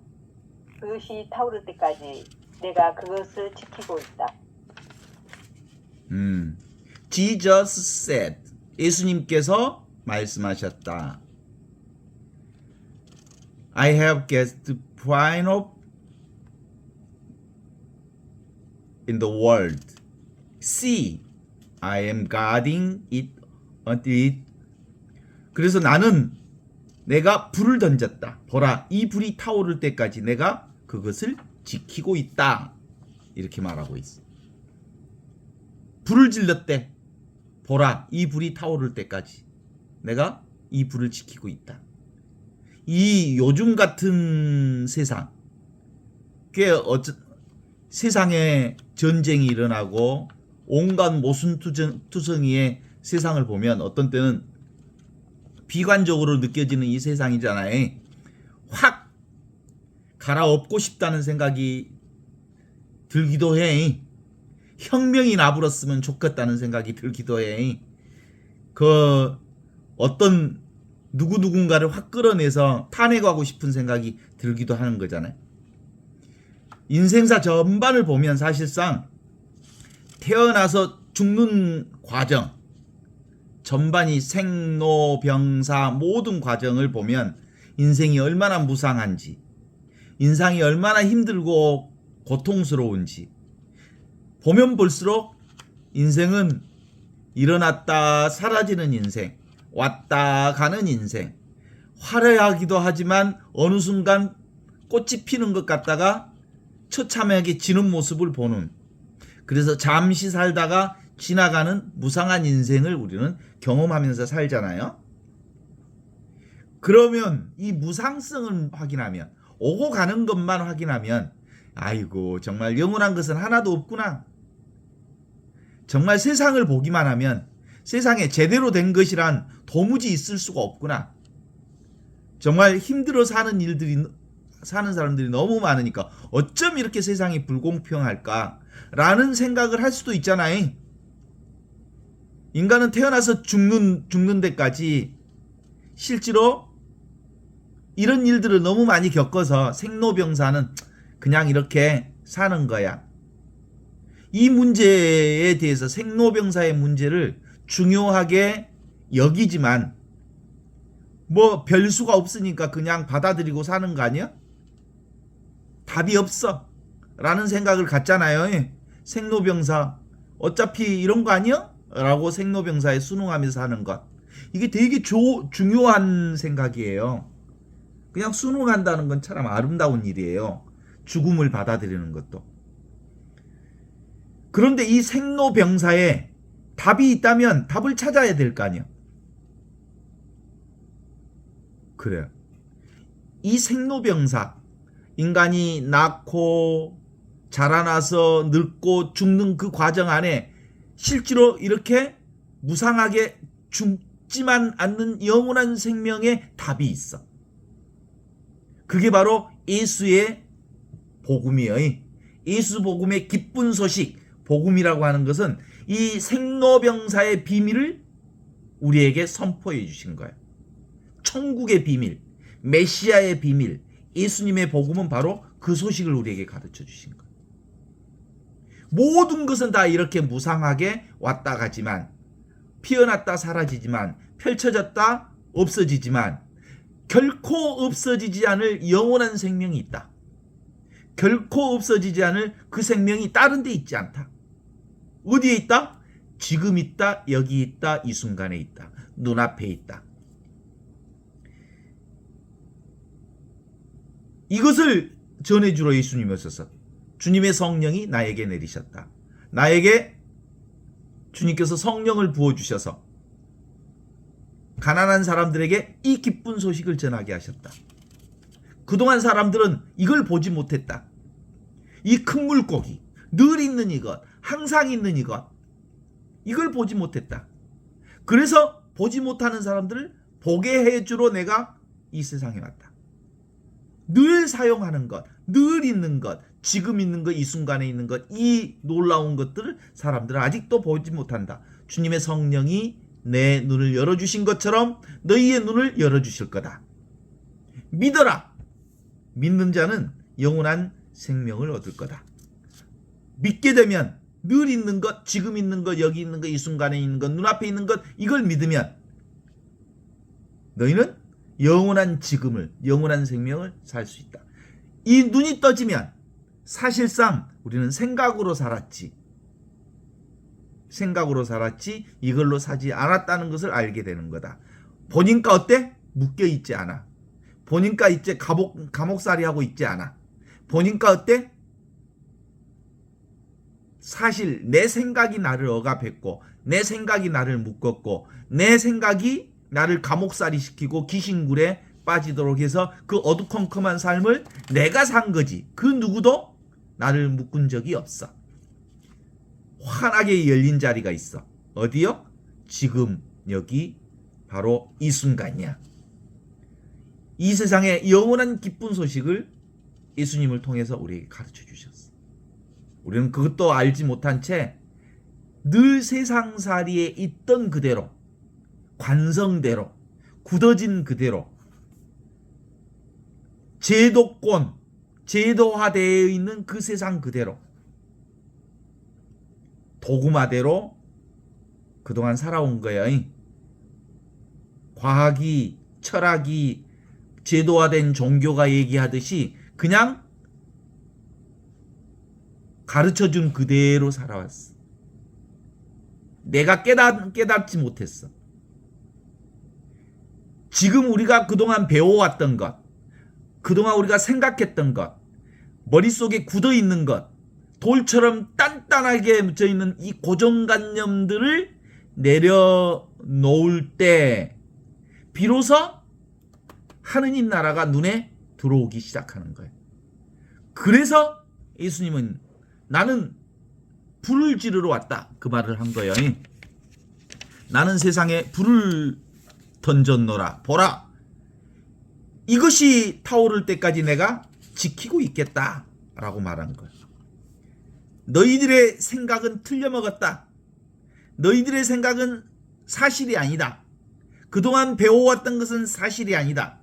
그것이 타오를 때까지 내가 그것을 지키고 있다. Jesus said. 예수님께서 말씀하셨다. I have cast the pride in the world. See, I am guarding it until it. 그래서 나는 내가 불을 던졌다. 보라, 이 불이 타오를 때까지 내가 그것을 지키고 있다. 이렇게 말하고 있어. 불을 질렀대. 보라, 이 불이 타오를 때까지 내가 이 불을 지키고 있다. 이 요즘 같은 세상, 세상에 전쟁이 일어나고 온갖 모순투성이의 세상을 보면 어떤 때는 비관적으로 느껴지는 이 세상이잖아요. 확 갈아엎고 싶다는 생각이 들기도 해. 혁명이 나불었으면 좋겠다는 생각이 들기도 해. 그 어떤 누군가를 확 끌어내서 탄핵하고 싶은 생각이 들기도 하는 거잖아요. 인생사 전반을 보면 사실상 태어나서 죽는 과정 전반이 생로병사 모든 과정을 보면 인생이 얼마나 무상한지, 인생이 얼마나 힘들고 고통스러운지 보면 볼수록 인생은 일어났다 사라지는 인생, 왔다 가는 인생, 화려하기도 하지만 어느 순간 꽃이 피는 것 같다가 처참하게 지는 모습을 보는, 그래서 잠시 살다가 지나가는 무상한 인생을 우리는 경험하면서 살잖아요. 그러면 이 무상성을 확인하면, 오고 가는 것만 확인하면, 아이고 정말 영원한 것은 하나도 없구나. 정말 세상을 보기만 하면 세상에 제대로 된 것이란 도무지 있을 수가 없구나. 정말 힘들어 사는 사람들이 너무 많으니까 어쩜 이렇게 세상이 불공평할까 라는 생각을 할 수도 있잖아요. 인간은 태어나서 죽는 데까지 실제로 이런 일들을 너무 많이 겪어서 생로병사는 그냥 이렇게 사는 거야. 이 문제에 대해서 생로병사의 문제를 중요하게 여기지만 뭐 별수가 없으니까 그냥 받아들이고 사는 거 아니야? 답이 없어 라는 생각을 갖잖아요. 생로병사 어차피 이런 거 아니야? 라고 생로병사에 순응하면서 하는 것, 이게 되게 중요한 생각이에요. 그냥 순응한다는 건 참 아름다운 일이에요. 죽음을 받아들이는 것도. 그런데 이 생로병사에 답이 있다면 답을 찾아야 될 거 아니야. 그래요. 이 생로병사, 인간이 낳고 자라나서 늙고 죽는 그 과정 안에 실제로 이렇게 무상하게 죽지만 않는 영원한 생명의 답이 있어. 그게 바로 예수의 복음이에요. 예수 복음의 기쁜 소식, 복음이라고 하는 것은 이 생로병사의 비밀을 우리에게 선포해 주신 거예요. 천국의 비밀, 메시아의 비밀, 예수님의 복음은 바로 그 소식을 우리에게 가르쳐 주신 거예요. 모든 것은 다 이렇게 무상하게 왔다 가지만, 피어났다 사라지지만, 펼쳐졌다 없어지지만, 결코 없어지지 않을 영원한 생명이 있다. 결코 없어지지 않을 그 생명이 다른 데 있지 않다. 어디에 있다? 지금 있다, 여기 있다, 이 순간에 있다, 눈앞에 있다. 이것을 전해주러 예수님이 오셔서 주님의 성령이 나에게 내리셨다. 나에게 주님께서 성령을 부어주셔서 가난한 사람들에게 이 기쁜 소식을 전하게 하셨다. 그동안 사람들은 이걸 보지 못했다. 이 큰 물고기, 늘 있는 이것, 항상 있는 이것, 이걸 보지 못했다. 그래서 보지 못하는 사람들을 보게 해주러 내가 이 세상에 왔다. 늘 사용하는 것, 늘 있는 것, 지금 있는 것, 이 순간에 있는 것, 이 놀라운 것들을 사람들은 아직도 보지 못한다. 주님의 성령이 내 눈을 열어주신 것처럼 너희의 눈을 열어주실 거다. 믿어라. 믿는 자는 영원한 생명을 얻을 거다. 믿게 되면 늘 있는 것, 지금 있는 것, 여기 있는 것, 이 순간에 있는 것, 눈앞에 있는 것, 이걸 믿으면 너희는 영원한 지금을, 영원한 생명을 살 수 있다. 이 눈이 떠지면 사실상 우리는 생각으로 살았지, 이걸로 사지 않았다는 것을 알게 되는 거다. 보니까 어때? 묶여 있지 않아. 보니까 이제 감옥살이 하고 있지 않아. 보니까 어때? 사실 내 생각이 나를 억압했고, 내 생각이 나를 묶었고, 내 생각이 나를 감옥살이 시키고 귀신굴에 빠지도록 해서 그 어두컴컴한 삶을 내가 산 거지. 그 누구도 나를 묶은 적이 없어. 환하게 열린 자리가 있어. 어디요? 지금 여기 바로 이 순간이야. 이 세상의 영원한 기쁜 소식을 예수님을 통해서 우리에게 가르쳐 주셨어. 우리는 그것도 알지 못한 채 늘 세상살이에 있던 그대로, 관성대로, 굳어진 그대로, 제도화되어 있는 그 세상 그대로, 도구마대로 그동안 살아온 거예요. 과학이, 철학이, 제도화된 종교가 얘기하듯이 그냥 가르쳐준 그대로 살아왔어. 내가 깨닫지 못했어. 지금 우리가 그동안 배워왔던 것, 그동안 우리가 생각했던 것, 머릿속에 굳어있는 것, 돌처럼 단단하게 묻혀있는 이 고정관념들을 내려놓을 때 비로소 하느님 나라가 눈에 들어오기 시작하는 거예요. 그래서 예수님은 나는 불을 지르러 왔다, 그 말을 한 거예요. 나는 세상에 불을 던졌노라. 보라, 이것이 타오를 때까지 내가 지키고 있겠다 라고 말한 거예요. 너희들의 생각은 틀려먹었다. 너희들의 생각은 사실이 아니다. 그동안 배워왔던 것은 사실이 아니다.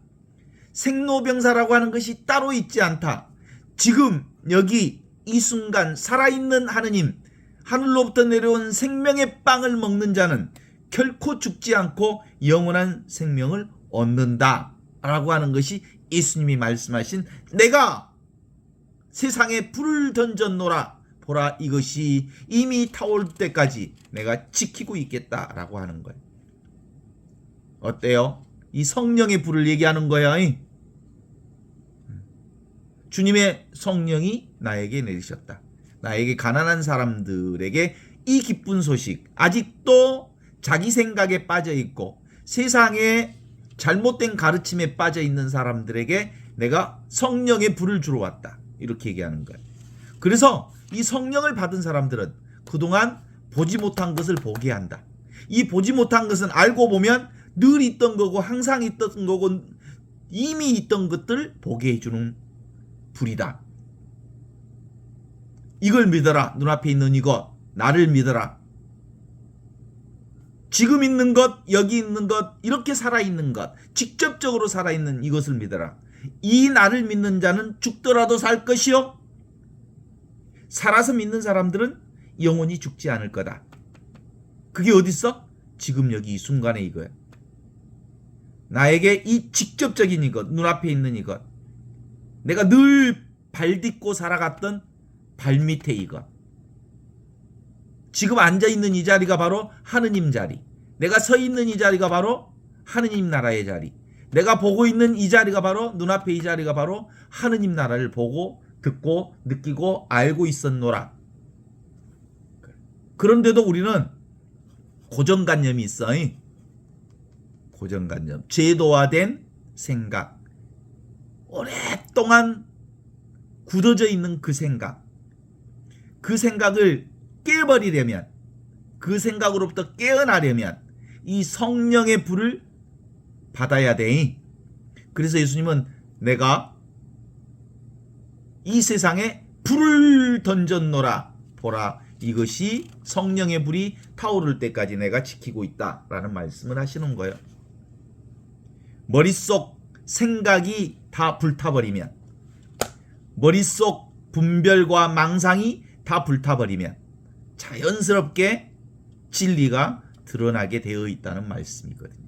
생로병사라고 하는 것이 따로 있지 않다. 지금 여기 이 순간 살아있는 하느님, 하늘로부터 내려온 생명의 빵을 먹는 자는 결코 죽지 않고 영원한 생명을 얻는다 라고 하는 것이 예수님이 말씀하신, 내가 세상에 불을 던졌노라. 보라, 이것이 이미 타올 때까지 내가 지키고 있겠다라고 하는 거예요. 어때요? 이 성령의 불을 얘기하는 거야. 주님의 성령이 나에게 내리셨다. 나에게, 가난한 사람들에게 이 기쁜 소식, 아직도 자기 생각에 빠져 있고 세상에 잘못된 가르침에 빠져 있는 사람들에게 내가 성령의 불을 주러 왔다. 이렇게 얘기하는 거예요. 그래서 이 성령을 받은 사람들은 그동안 보지 못한 것을 보게 한다. 이 보지 못한 것은 알고 보면 늘 있던 거고 항상 있던 거고 이미 있던 것들을 보게 해주는 불이다. 이걸 믿어라. 눈앞에 있는 이것. 나를 믿어라. 지금 있는 것, 여기 있는 것, 이렇게 살아있는 것, 직접적으로 살아있는 이것을 믿어라. 이 나를 믿는 자는 죽더라도 살 것이요. 살아서 믿는 사람들은 영원히 죽지 않을 거다. 그게 어디 있어? 지금 여기 이 순간에 이거야. 나에게 이 직접적인 이것, 눈앞에 있는 이것, 내가 늘 발딛고 살아갔던 발밑에 이것, 지금 앉아있는 이 자리가 바로 하느님 자리, 내가 서 있는 이 자리가 바로 하느님 나라의 자리, 내가 보고 있는 이 자리가 바로 눈앞에 이 자리가 바로 하느님 나라를 보고 듣고 느끼고 알고 있었노라. 그런데도 우리는 고정관념이 있어. 고정관념, 제도화된 생각, 오랫동안 굳어져 있는 그 생각을 깨버리려면, 그 생각으로부터 깨어나려면 이 성령의 불을 받아야 돼. 그래서 예수님은 내가 이 세상에 불을 던졌노라. 보라, 이것이 성령의 불이 타오를 때까지 내가 지키고 있다라는 말씀을 하시는 거예요. 머릿속 생각이 다 불타버리면, 머릿속 분별과 망상이 다 불타버리면 자연스럽게 진리가 드러나게 되어 있다는 말씀이거든요.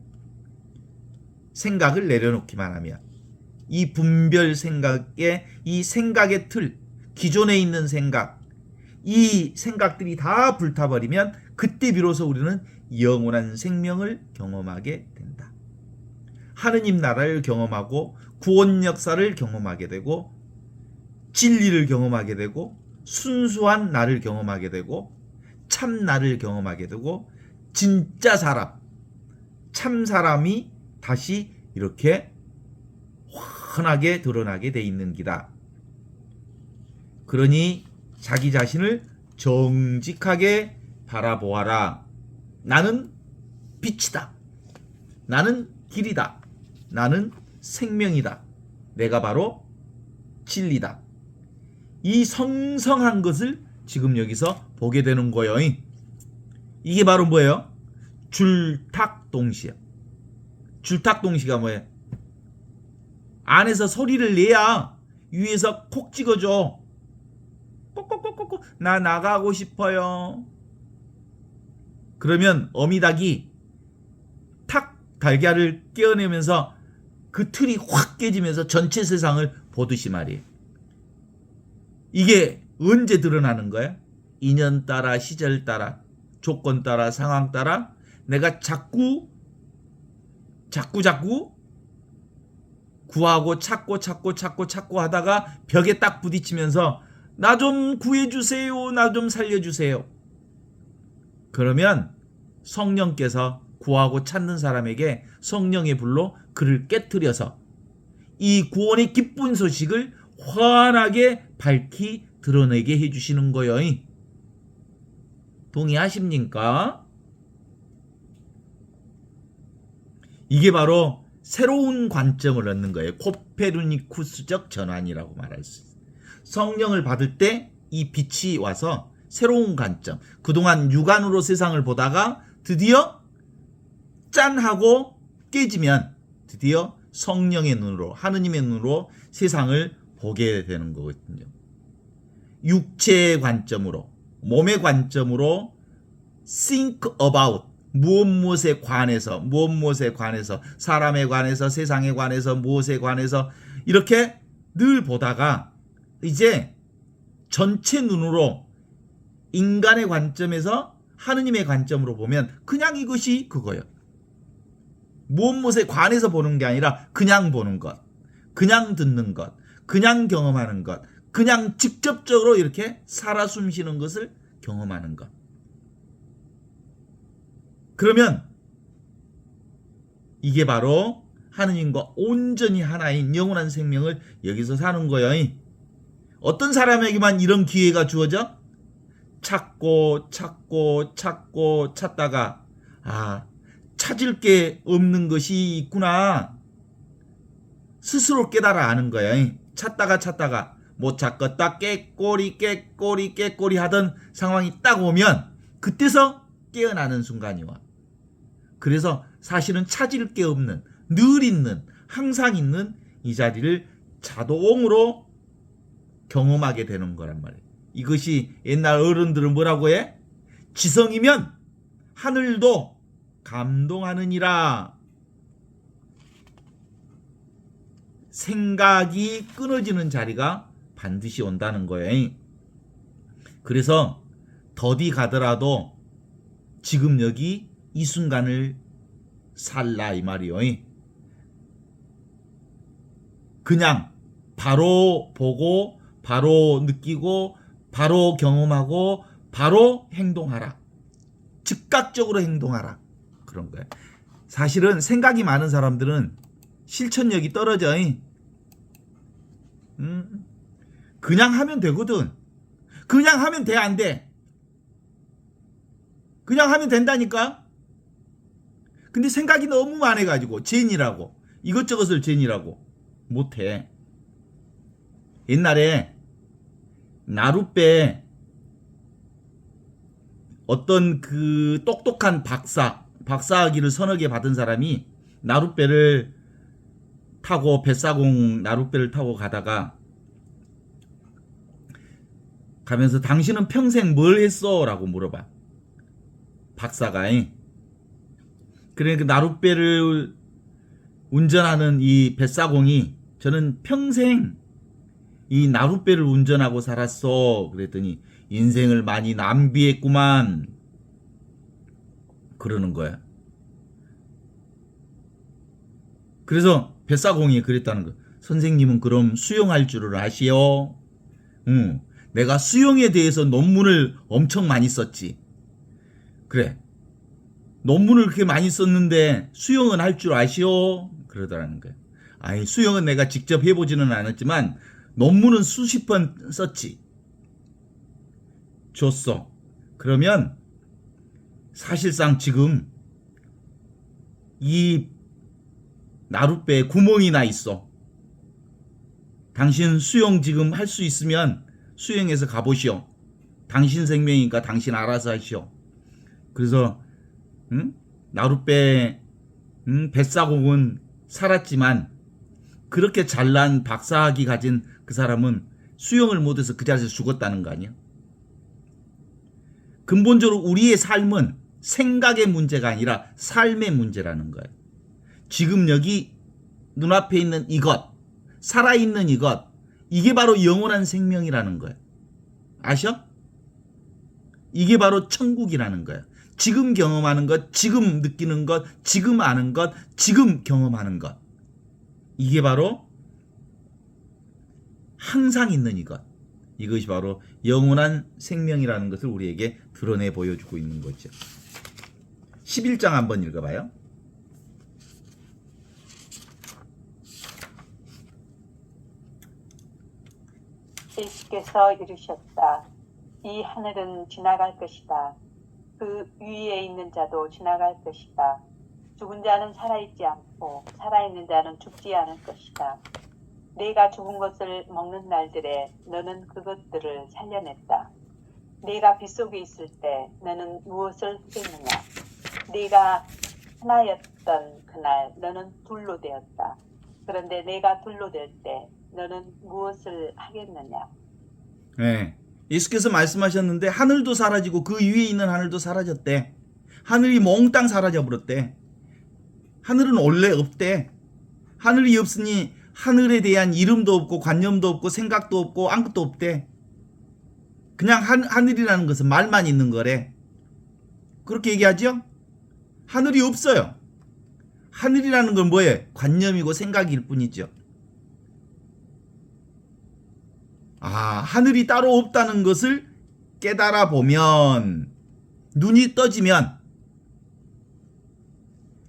생각을 내려놓기만 하면, 이 분별 생각의 이 생각의 틀, 기존에 있는 생각, 이 생각들이 다 불타버리면 그때 비로소 우리는 영원한 생명을 경험하게 된다. 하느님 나라를 경험하고 구원 역사를 경험하게 되고 진리를 경험하게 되고 순수한 나를 경험하게 되고 참 나를 경험하게 되고 진짜 사람, 참 사람이 다시 이렇게 환하게 드러나게 돼 있는 기다. 그러니 자기 자신을 정직하게 바라보아라. 나는 빛이다. 나는 길이다. 나는 생명이다. 내가 바로 진리다. 이 성성한 것을 지금 여기서 보게 되는 거예요. 이게 바로 뭐예요? 줄탁동시야. 줄탁동시가 뭐예요? 안에서 소리를 내야 위에서 콕 찍어줘. 꼭꼭꼭꼭꼭 나 나가고 싶어요. 그러면 어미닭이 탁 달걀을 깨어내면서 그 틀이 확 깨지면서 전체 세상을 보듯이 말이에요. 이게 언제 드러나는 거야? 인연 따라, 시절 따라, 조건 따라, 상황 따라 내가 자꾸 구하고 찾고 하다가 벽에 딱 부딪히면서 나 좀 구해주세요, 나 좀 살려주세요. 그러면 성령께서 구하고 찾는 사람에게 성령의 불로 그를 깨트려서 이 구원의 기쁜 소식을 환하게 밝히 드러내게 해주시는 거예요. 동의하십니까? 이게 바로 새로운 관점을 얻는 거예요. 코페르니쿠스적 전환이라고 말할 수 있어요. 성령을 받을 때 이 빛이 와서 새로운 관점, 그동안 육안으로 세상을 보다가 드디어 짠 하고 깨지면 드디어 성령의 눈으로, 하느님의 눈으로 세상을 보게 되는 거거든요. 육체의 관점으로, 몸의 관점으로 think about, 무엇에 관해서, 무엇에 관해서, 사람에 관해서, 세상에 관해서, 무엇에 관해서 이렇게 늘 보다가 이제 전체 눈으로 인간의 관점에서 하느님의 관점으로 보면 그냥 이것이 그거예요. 무엇에 관해서 보는 게 아니라 그냥 보는 것, 그냥 듣는 것, 그냥 경험하는 것, 그냥 직접적으로 이렇게 살아 숨쉬는 것을 경험하는 것. 그러면 이게 바로 하느님과 온전히 하나인 영원한 생명을 여기서 사는 거예요. 어떤 사람에게만 이런 기회가 주어져? 찾고 찾다가 찾을 게 없는 것이 있구나 스스로 깨달아 아는 거야. 찾다가 못 찾겠다 깨꼬리 하던 상황이 딱 오면 그때서 깨어나는 순간이 와. 그래서 사실은 찾을 게 없는 늘 있는 항상 있는 이 자리를 자동으로 경험하게 되는 거란 말이에요. 이것이 옛날 어른들은 뭐라고 해? 지성이면 하늘도 감동하느니라. 생각이 끊어지는 자리가 반드시 온다는 거예요. 그래서 더디 가더라도 지금 여기 이 순간을 살라 이 말이요. 그냥 바로 보고 바로 느끼고 바로 경험하고 바로 행동하라. 즉각적으로 행동하라. 그런 거예요. 사실은 생각이 많은 사람들은 실천력이 떨어져. 그냥 하면 되거든. 그냥 하면 돼, 안 돼? 그냥 하면 된다니까? 근데 생각이 너무 많아가지고 죄인이라고 이것저것을 죄인이라고 못해. 옛날에 나룻배 어떤 그 똑똑한 박사학위를 서너 개 받은 사람이 나룻배를 타고 뱃사공 나룻배를 타고 가면서 당신은 평생 뭘 했어? 라고 물어봐. 박사가. 그러니까 나룻배를 운전하는 이 뱃사공이 저는 평생 이 나룻배를 운전하고 살았어. 그랬더니 인생을 많이 낭비했구만. 그러는 거야. 그래서 뱃사공이 그랬다는 거야. 선생님은 그럼 수영할 줄을 아시오? 응. 내가 수영에 대해서 논문을 엄청 많이 썼지. 그래. 논문을 그렇게 많이 썼는데 수영은 할 줄 아시오? 그러더라는 거야. 아니, 수영은 내가 직접 해보지는 않았지만 논문은 수십 번 썼지. 줬어. 그러면 사실상 지금 이 나룻배에 구멍이 나 있어. 당신 수영 지금 할 수 있으면 수영해서 가보시오. 당신 생명이니까 당신 알아서 하시오. 그래서 나룻배 뱃사공은 살았지만 그렇게 잘난 박사학위 가진 그 사람은 수영을 못해서 그 자리에서 죽었다는 거 아니야? 근본적으로 우리의 삶은 생각의 문제가 아니라 삶의 문제라는 거예요. 지금 여기 눈앞에 있는 이것, 살아있는 이것, 이게 바로 영원한 생명이라는 거예요. 아셔? 이게 바로 천국이라는 거예요. 지금 경험하는 것, 지금 느끼는 것, 지금 아는 것, 지금 경험하는 것. 이게 바로 항상 있는 이것. 이것이 바로 영원한 생명이라는 것을 우리에게 드러내 보여주고 있는 거죠. 11장 한번 읽어봐요. 예수께서 이르셨다. 이 하늘은 지나갈 것이다. 그 위에 있는 자도 지나갈 것이다. 죽은 자는 살아있지 않고 살아있는 자는 죽지 않을 것이다. 내가 죽은 것을 먹는 날들에 너는 그것들을 살려냈다. 내가 빗속에 있을 때 너는 무엇을 했느냐? 내가 하나였던 그날 너는 둘로 되었다. 그런데 내가 둘로 될 때 너는 무엇을 하겠느냐? 네. 예수께서 말씀하셨는데 하늘도 사라지고 그 위에 있는 하늘도 사라졌대. 하늘이 몽땅 사라져 버렸대. 하늘은 원래 없대. 하늘이 없으니 하늘에 대한 이름도 없고 관념도 없고 생각도 없고 아무것도 없대. 그냥 하늘이라는 것은 말만 있는 거래. 그렇게 얘기하죠? 하늘이 없어요. 하늘이라는 건 뭐예요? 관념이고 생각일 뿐이죠. 하늘이 따로 없다는 것을 깨달아 보면, 눈이 떠지면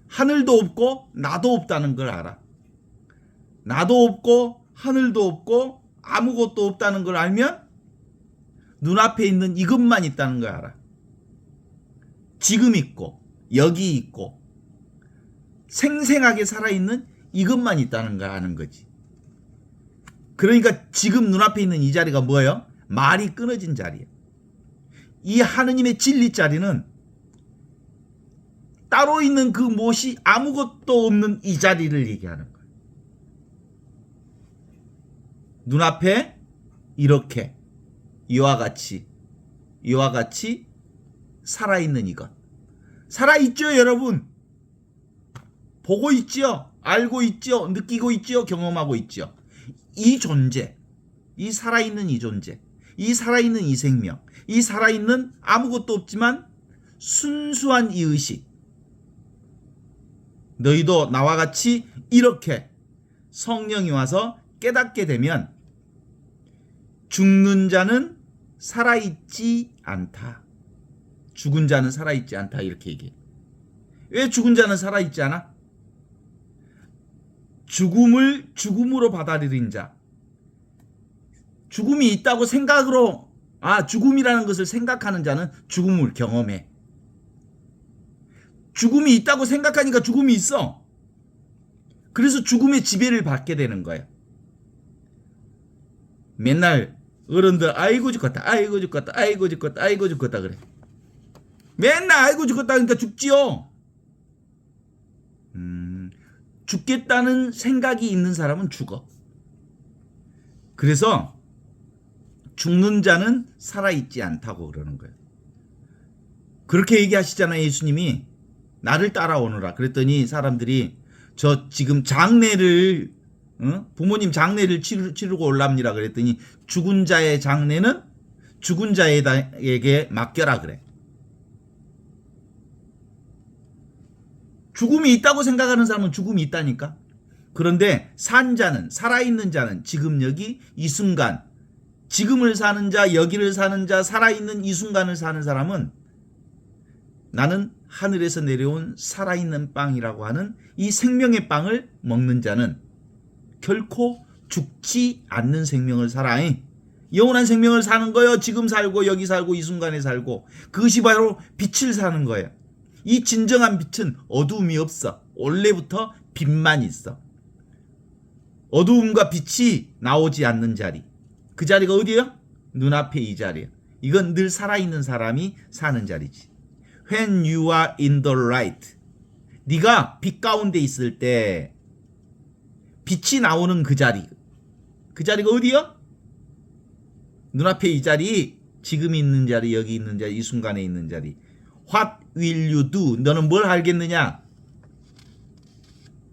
하늘도 없고 나도 없다는 걸 알아. 나도 없고 하늘도 없고 아무것도 없다는 걸 알면 눈앞에 있는 이것만 있다는 걸 알아. 지금 있고 여기 있고 생생하게 살아있는 이것만 있다는 걸 아는 거지. 그러니까 지금 눈앞에 있는 이 자리가 뭐예요? 말이 끊어진 자리예요. 이 하느님의 진리 자리는 따로 있는 그 무엇이 아무것도 없는 이 자리를 얘기하는 거예요. 눈앞에 이렇게 이와 같이 살아있는 이것. 살아있죠, 여러분? 보고 있죠? 알고 있죠? 느끼고 있죠? 경험하고 있죠? 이 존재, 이 살아있는 이 존재, 이 살아있는 이 생명, 이 살아있는 아무것도 없지만 순수한 이 의식. 너희도 나와 같이 이렇게 성령이 와서 깨닫게 되면 죽는 자는 살아있지 않다. 죽은 자는 살아있지 않다 이렇게 얘기해. 왜 죽은 자는 살아있지 않아? 죽음을 죽음으로 받아들인 자. 죽음이 있다고 생각으로 죽음이라는 것을 생각하는 자는 죽음을 경험해. 죽음이 있다고 생각하니까 죽음이 있어. 그래서 죽음의 지배를 받게 되는 거야. 맨날 어른들 아이고 죽겠다 아이고 죽겠다 아이고 죽겠다 아이고 죽겠다 그래. 맨날 아이고 죽겠다 하니까 죽지요. 죽겠다는 생각이 있는 사람은 죽어. 그래서 죽는 자는 살아있지 않다고 그러는 거예요. 그렇게 얘기하시잖아요. 예수님이 나를 따라오너라 그랬더니 사람들이 저 지금 장례를 부모님 장례를 치르고 올랍니다 그랬더니 죽은 자의 장례는 죽은 자에게 맡겨라 그래. 죽음이 있다고 생각하는 사람은 죽음이 있다니까. 그런데 산 자는, 살아있는 자는 지금 여기 이 순간, 지금을 사는 자, 여기를 사는 자, 살아있는 이 순간을 사는 사람은 나는 하늘에서 내려온 살아있는 빵이라고 하는 이 생명의 빵을 먹는 자는 결코 죽지 않는 생명을 살아. 영원한 생명을 사는 거예요. 지금 살고 여기 살고 이 순간에 살고 그것이 바로 빛을 사는 거예요. 이 진정한 빛은 어두움이 없어. 원래부터 빛만 있어. 어두움과 빛이 나오지 않는 자리. 그 자리가 어디예요? 눈앞에 이 자리야. 이건 늘 살아있는 사람이 사는 자리지. When you are in the light. 네가 빛 가운데 있을 때 빛이 나오는 그 자리. 그 자리가 어디요? 눈앞에 이 자리, 지금 있는 자리, 여기 있는 자리, 이 순간에 있는 자리. What will you do? 너는 뭘 알겠느냐?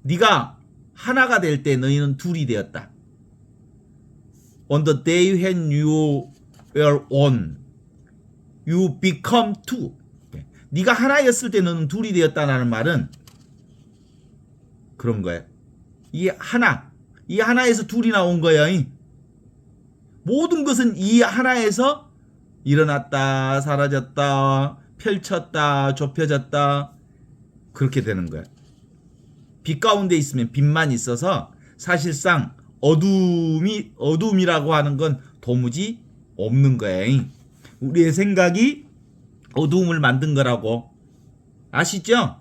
네가 하나가 될 때 너희는 둘이 되었다. On the day when you were one, you become two. 네가 하나였을 때 너는 둘이 되었다는 말은 그런 거예요. 이 하나에서 둘이 나온 거예요. 모든 것은 이 하나에서 일어났다, 사라졌다, 펼쳤다, 좁혀졌다 그렇게 되는 거예요. 빛 가운데 있으면 빛만 있어서 사실상 어둠이라고 하는 건 도무지 없는 거예요. 우리의 생각이 어두움을 만든 거라고 아시죠?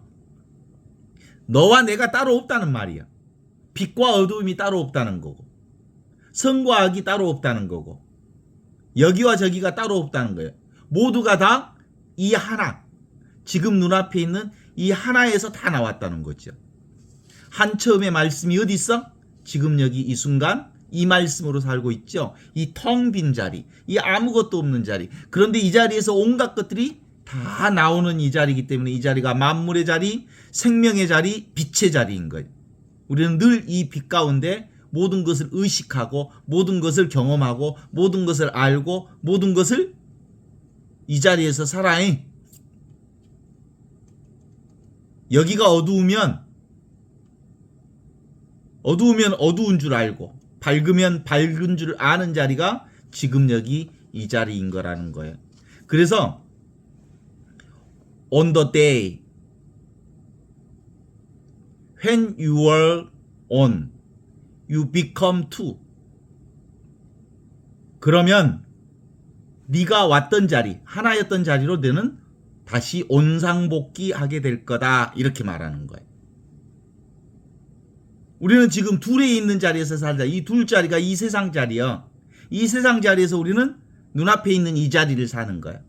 너와 내가 따로 없다는 말이야. 빛과 어두움이 따로 없다는 거고 선과 악이 따로 없다는 거고 여기와 저기가 따로 없다는 거예요. 모두가 다 이 하나, 지금 눈앞에 있는 이 하나에서 다 나왔다는 거죠. 한 처음의 말씀이 어디 있어? 지금 여기 이 순간 이 말씀으로 살고 있죠. 이 텅 빈 자리, 이 아무것도 없는 자리. 그런데 이 자리에서 온갖 것들이 다 나오는 이 자리이기 때문에 이 자리가 만물의 자리, 생명의 자리, 빛의 자리인 거예요. 우리는 늘 이 빛 가운데 모든 것을 의식하고 모든 것을 경험하고 모든 것을 알고 모든 것을 이 자리에서 살아. 여기가 어두우면 어두운 줄 알고 밝으면 밝은 줄 아는 자리가 지금 여기 이 자리인 거라는 거예요. 그래서 on the day when you are on, You become two. 그러면 네가 왔던 자리, 하나였던 자리로 너는 다시 온상복귀하게 될 거다. 이렇게 말하는 거예요. 우리는 지금 둘에 있는 자리에서 살자. 이 둘 자리가 이 세상 자리야. 이 세상 자리에서 우리는 눈앞에 있는 이 자리를 사는 거야.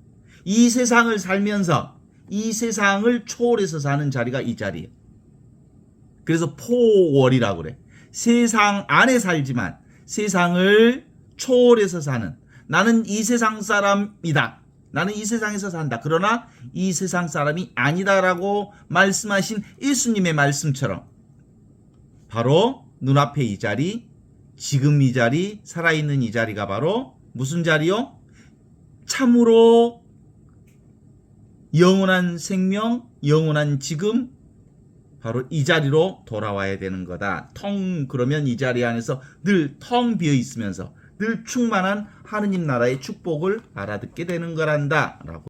이 세상을 살면서 이 세상을 초월해서 사는 자리가 이 자리예요. 그래서 포월이라고 그래. 세상 안에 살지만 세상을 초월해서 사는, 나는 이 세상 사람이다. 나는 이 세상에서 산다. 그러나 이 세상 사람이 아니다라고 말씀하신 예수님의 말씀처럼 바로 눈앞에 이 자리, 지금 이 자리, 살아있는 이 자리가 바로 무슨 자리요? 참으로 영원한 생명, 영원한 지금, 바로 이 자리로 돌아와야 되는 거다. 그러면 이 자리 안에서 늘 텅 비어 있으면서 늘 충만한 하느님 나라의 축복을 알아듣게 되는 거란다. 라고.